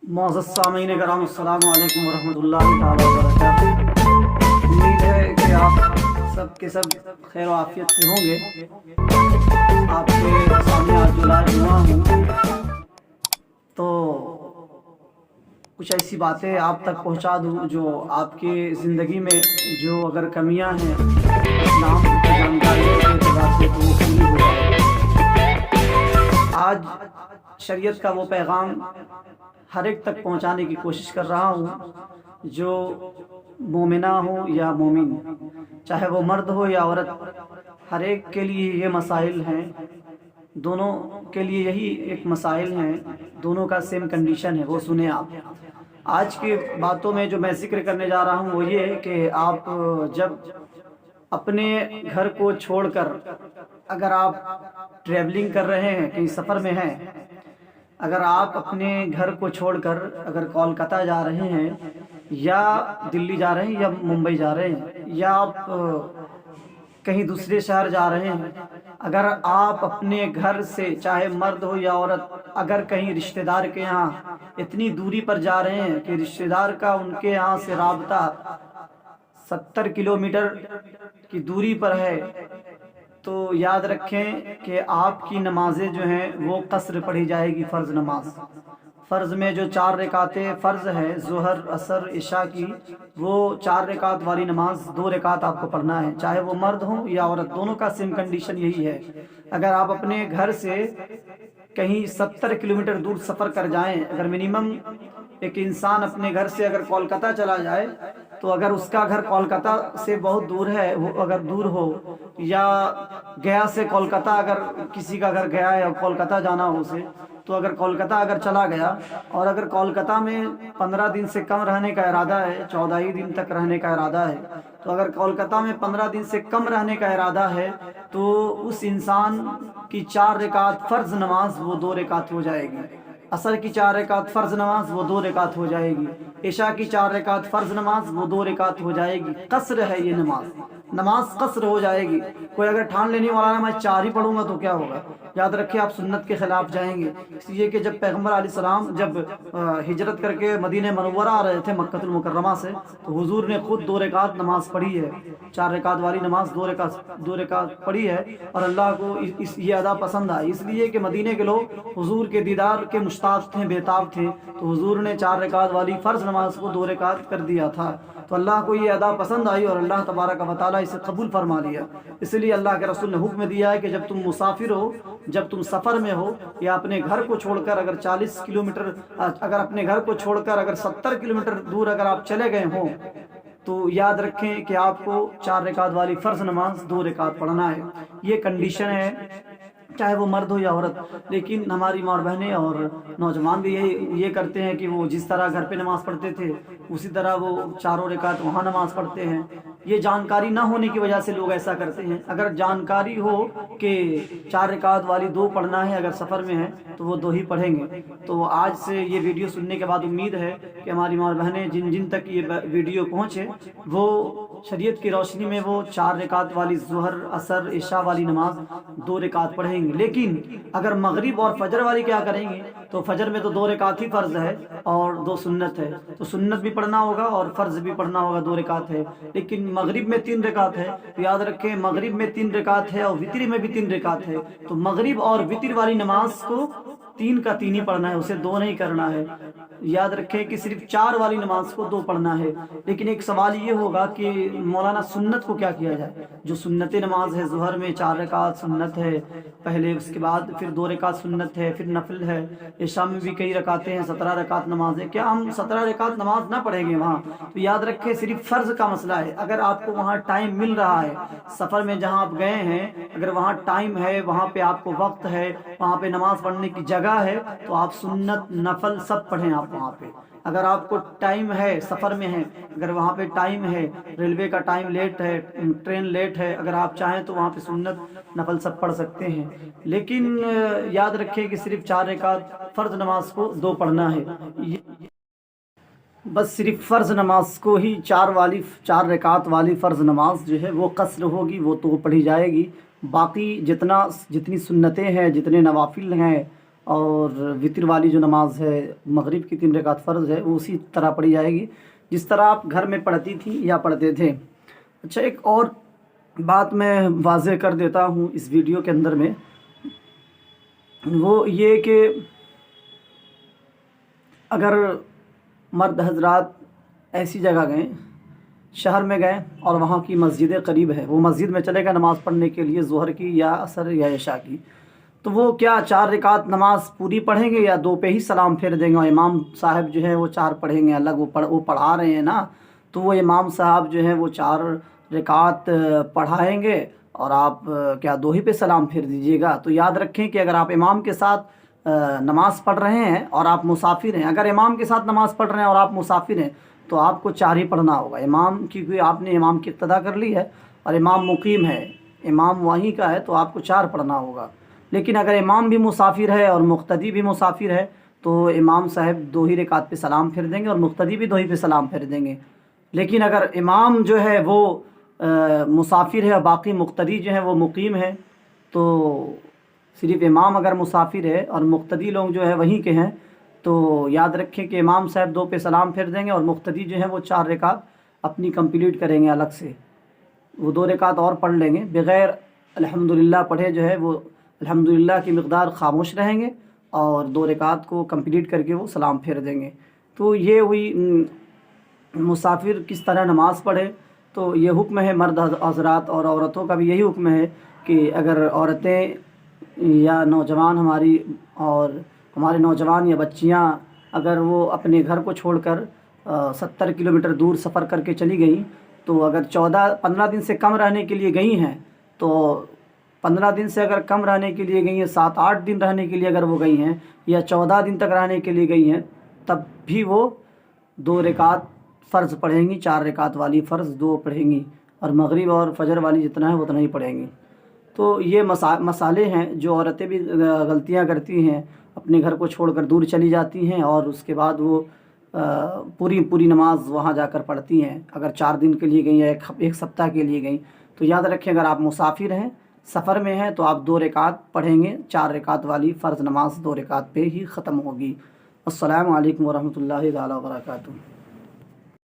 معزز سامعین کرام السلام علیکم ورحمۃ اللہ تعالیٰ وبرکاتہ۔ امید ہے کہ آپ سب کے سب خیر و عافیت سے ہوں گے۔ آپ کے سامنے آج جو لائیو ہوا ہوں تو کچھ ایسی باتیں آپ تک پہنچا دوں جو آپ کی زندگی میں جو اگر کمیاں ہیں اسلام کی جانکاری کے اعتبار سے تو وہ پوری ہو جائے۔ آج شریعت کا وہ پیغام ہر ایک تک پہنچانے کی کوشش کر رہا ہوں جو مومنہ ہو یا مومن، چاہے وہ مرد ہو یا عورت، ہر ایک کے لیے یہ مسائل ہیں، دونوں کے لیے یہی ایک مسائل ہیں، دونوں کا سیم کنڈیشن ہے۔ وہ سنیں آپ۔ آج کی باتوں میں جو میں ذکر کرنے جا رہا ہوں وہ یہ ہے کہ آپ جب اپنے گھر کو چھوڑ کر اگر آپ ٹریولنگ کر رہے ہیں، کہیں سفر میں ہیں، اگر آپ اپنے گھر کو چھوڑ کر اگر کولکاتہ جا رہے ہیں یا دلی جا رہے ہیں یا ممبئی جا رہے ہیں یا آپ کہیں دوسرے شہر جا رہے ہیں، اگر آپ اپنے گھر سے چاہے مرد ہو یا عورت اگر کہیں رشتہ دار کے ہاں اتنی دوری پر جا رہے ہیں کہ رشتہ دار کا ان کے یہاں سے رابطہ 70 کلومیٹر کی دوری پر ہے، تو یاد رکھیں کہ آپ کی نمازیں جو ہیں وہ قصر پڑھی جائے گی۔ فرض نماز، فرض میں جو 4 رکعتیں فرض ہے ظہر عصر عشاء کی، وہ 4 رکعت والی نماز 2 رکعت آپ کو پڑھنا ہے، چاہے وہ مرد ہو یا عورت، دونوں کا سیم کنڈیشن یہی ہے۔ اگر آپ اپنے گھر سے کہیں 70 کلومیٹر دور سفر کر جائیں، اگر منیمم ایک انسان اپنے گھر سے اگر کولکاتہ چلا جائے تو اگر اس کا گھر کولکاتہ سے بہت دور ہے، وہ اگر دور ہو، یا گیا سے کولکاتہ اگر کسی کا گھر گیا ہے اور کولکاتہ جانا ہو اسے، تو اگر کولکاتہ اگر چلا گیا اور اگر کولکاتہ میں 15 دن سے کم رہنے کا ارادہ ہے، 14 ہی دن تک رہنے کا ارادہ ہے، تو اگر کولکاتہ میں 15 دن سے کم رہنے کا ارادہ ہے تو اس انسان کی 4 رکعت فرض نماز وہ 2 رکعت ہو جائے گی، عصر کی 4 رکعت فرض نماز وہ 2 رکعت ہو جائے گی، عشاء کی 4 رکعت فرض نماز وہ 2 رکعت ہو جائے گی۔ قصر ہے یہ نماز قصر ہو جائے گی۔ کوئی اگر ٹھان لینی والا میں 4 ہی پڑھوں گا تو کیا ہوگا؟ یاد رکھیں آپ سنت کے خلاف جائیں گے، اس لیے کہ جب پیغمبر علیہ السلام جب ہجرت کر کے مدینہ منورہ آ رہے تھے مکہ المکرمہ سے، تو حضور نے خود 2 رکعت نماز پڑھی ہے، 4 رکعت والی نماز 2 رکعت پڑھی ہے، اور اللہ کو یہ ادا پسند آئی، اس لیے کہ مدینے کے لوگ حضور کے دیدار کے مشتاق تھے، بےتاب تھے، تو حضور نے 4 رکعت والی فرض نماز کو 2 رکعت کر دیا تھا، تو اللہ کو یہ ادا پسند آئی اور اللہ تبارک و تعالیٰ اسے قبول فرما لیا۔ اس لیے اللہ کے رسول نے حکم دیا ہے کہ جب تم مسافر ہو، جب تم سفر میں ہو یا اپنے گھر کو چھوڑ کر اگر 40 کلومیٹر اگر اپنے گھر کو چھوڑ کر اگر 70 کلومیٹر دور اگر آپ چلے گئے ہوں تو یاد رکھیں کہ آپ کو 4 رکعت والی فرض نماز 2 رکعت پڑھنا ہے۔ یہ کنڈیشن ہے چاہے وہ مرد ہو یا عورت۔ لیکن ہماری ماں اور بہنیں اور نوجوان بھی یہ کرتے ہیں کہ وہ جس طرح گھر پہ نماز پڑھتے تھے اسی طرح وہ 4 رکعت وہاں نماز پڑھتے ہیں۔ یہ جانکاری نہ ہونے کی وجہ سے لوگ ایسا کرتے ہیں۔ اگر جانکاری ہو کہ 4 رکعت والی 2 پڑھنا ہے، اگر سفر میں ہے تو وہ 2 ہی پڑھیں گے۔ تو آج سے یہ ویڈیو سننے کے بعد امید ہے کہ ہماری ماں اور بہنیں جن تک یہ ویڈیو پہنچے وہ شریعت کی روشنی میں وہ 4 رکعت والی ظہر عصر عشاء والی نماز 2 رکعت پڑھیں گے۔ لیکن اگر مغرب اور فجر والی کیا کریں گے تو فجر میں تو 2 رکعت ہی فرض ہے اور 2 سنت ہے، تو سنت بھی پڑھنا ہوگا اور فرض بھی پڑھنا ہوگا، 2 رکعت ہے۔ لیکن مغرب میں 3 رکعت ہے، تو یاد رکھیں مغرب میں 3 رکعت ہے اور وتر میں بھی 3 رکعت ہے، تو مغرب اور وتر والی نماز کو 3 کا 3 ہی پڑھنا ہے، اسے 2 نہیں کرنا ہے۔ یاد رکھیں کہ صرف 4 والی نماز کو 2 پڑھنا ہے۔ لیکن ایک سوال یہ ہوگا کہ مولانا سنت کو کیا کیا جائے؟ جو سنت نماز ہے ظہر میں 4 رکعت سنت ہے پہلے، اس کے بعد پھر 2 رکعت سنت ہے، پھر نفل ہے، عشاء میں بھی کئی رکعتیں ہیں، 17 رکعت نماز ہے۔ کیا ہم 17 رکعت نماز نہ پڑھیں گے وہاں؟ تو یاد رکھیں صرف فرض کا مسئلہ ہے۔ اگر آپ کو وہاں ٹائم مل رہا ہے، سفر میں جہاں آپ گئے ہیں اگر وہاں ٹائم ہے، وہاں پہ آپ کو وقت ہے، وہاں پہ نماز پڑھنے کی جگہ ہے، تو آپ سنت نفل سب پڑھیں آپ وہاں پہ۔ اگر آپ کو ٹائم ہے، سفر میں ہے، اگر وہاں پہ ٹائم ہے، ریلوے کا ٹائم لیٹ ہے، ٹرین لیٹ ہے، اگر آپ چاہیں تو وہاں پہ سنت نفل سب پڑھ سکتے ہیں۔ لیکن یاد رکھیں کہ صرف 4 رکعت فرض نماز کو 2 پڑھنا ہے، بس صرف فرض نماز کو ہی 4 رکعت والی فرض نماز جو ہے وہ قصر ہوگی، وہ تو پڑھی جائے گی۔ باقی جتنی سنتیں ہیں، جتنے نوافل ہیں، اور وطر والی جو نماز ہے مغرب کی 3 رکعت فرض ہے وہ اسی طرح پڑھی جائے گی جس طرح آپ گھر میں پڑھتی تھی یا پڑھتے تھے۔ اچھا، ایک اور بات میں واضح کر دیتا ہوں اس ویڈیو کے اندر میں، وہ یہ کہ اگر مرد حضرات ایسی جگہ گئیں، شہر میں گئے اور وہاں کی مسجدیں قریب ہے، وہ مسجد میں چلے گئے نماز پڑھنے کے لیے ظہر کی یا عصر یا عشاء کی، تو وہ کیا 4 رکعت نماز پوری پڑھیں گے یا 2 پہ ہی سلام پھیر دیں گے؟ اور امام صاحب جو ہے وہ 4 پڑھیں گے الگ، وہ پڑھا رہے ہیں نا، تو وہ امام صاحب جو ہے وہ 4 رکعت پڑھائیں گے اور آپ کیا 2 ہی پہ سلام پھیر دیجیے گا؟ تو یاد رکھیں کہ اگر آپ امام کے ساتھ نماز پڑھ رہے ہیں اور آپ مسافر ہیں، اگر امام کے ساتھ نماز پڑھ رہے ہیں اور آپ مسافر ہیں تو آپ کو 4 ہی پڑھنا ہوگا۔ امام کیونکہ آپ نے امام کی اقتدا کر لی ہے اور امام مقیم ہے، امام وہیں کا ہے، تو آپ کو 4 پڑھنا ہوگا۔ لیکن اگر امام بھی مسافر ہے اور مقتدی بھی مسافر ہے تو امام صاحب 2 ہی رکعت پہ سلام پھیر دیں گے اور مقتدی بھی 2 ہی پہ سلام پھیر دیں گے۔ لیکن اگر امام جو ہے وہ مسافر ہے اور باقی مقتدی جو ہے وہ مقیم ہے، تو صرف امام اگر مسافر ہے اور مقتدی لوگ جو ہے وہیں کے ہیں تو یاد رکھیں کہ امام صاحب 2 پہ سلام پھیر دیں گے اور مقتدی جو ہے وہ 4 رکعت اپنی کمپلیٹ کریں گے الگ سے، وہ 2 رکعت اور پڑھ لیں گے بغیر الحمدللہ پڑھے، جو ہے وہ الحمدللہ کی مقدار خاموش رہیں گے اور 2 رکعت کو کمپلیٹ کر کے وہ سلام پھیر دیں گے۔ تو یہ ہوئی مسافر کس طرح نماز پڑھے۔ تو یہ حکم ہے مرد حضرات، اور عورتوں کا بھی یہی حکم ہے کہ اگر عورتیں یا نوجوان اور ہمارے نوجوان یا بچیاں اگر وہ اپنے گھر کو چھوڑ کر 70 کلومیٹر دور سفر کر کے چلی گئیں، تو اگر 15 دن سے کم رہنے کے لیے گئی ہیں، تو 15 دن سے اگر کم رہنے کے لیے گئی ہیں، 7-8 دن رہنے کے لیے اگر وہ گئی ہیں یا 14 دن تک رہنے کے لیے گئی ہیں، تب بھی وہ 2 رکعت فرض پڑھیں گی، 4 رکعت والی فرض 2 پڑھیں گی، اور مغرب اور فجر والی جتنا ہے وہ اتنا ہی پڑھیں گی۔ تو یہ مسالے ہیں جو عورتیں بھی غلطیاں کرتی ہیں، اپنے گھر کو چھوڑ کر دور چلی جاتی ہیں اور اس کے بعد وہ پوری نماز وہاں جا کر پڑھتی ہیں۔ اگر 4 دن کے لیے گئیں یا ایک ہفتہ کے لیے گئیں، تو یاد رکھیں اگر آپ مسافر ہیں، سفر میں ہیں، تو آپ 2 رکعت پڑھیں گے، 4 رکعت والی فرض نماز 2 رکعت پہ ہی ختم ہوگی۔ السلام علیکم ورحمۃ اللہ تعالیٰ وبرکاتہ۔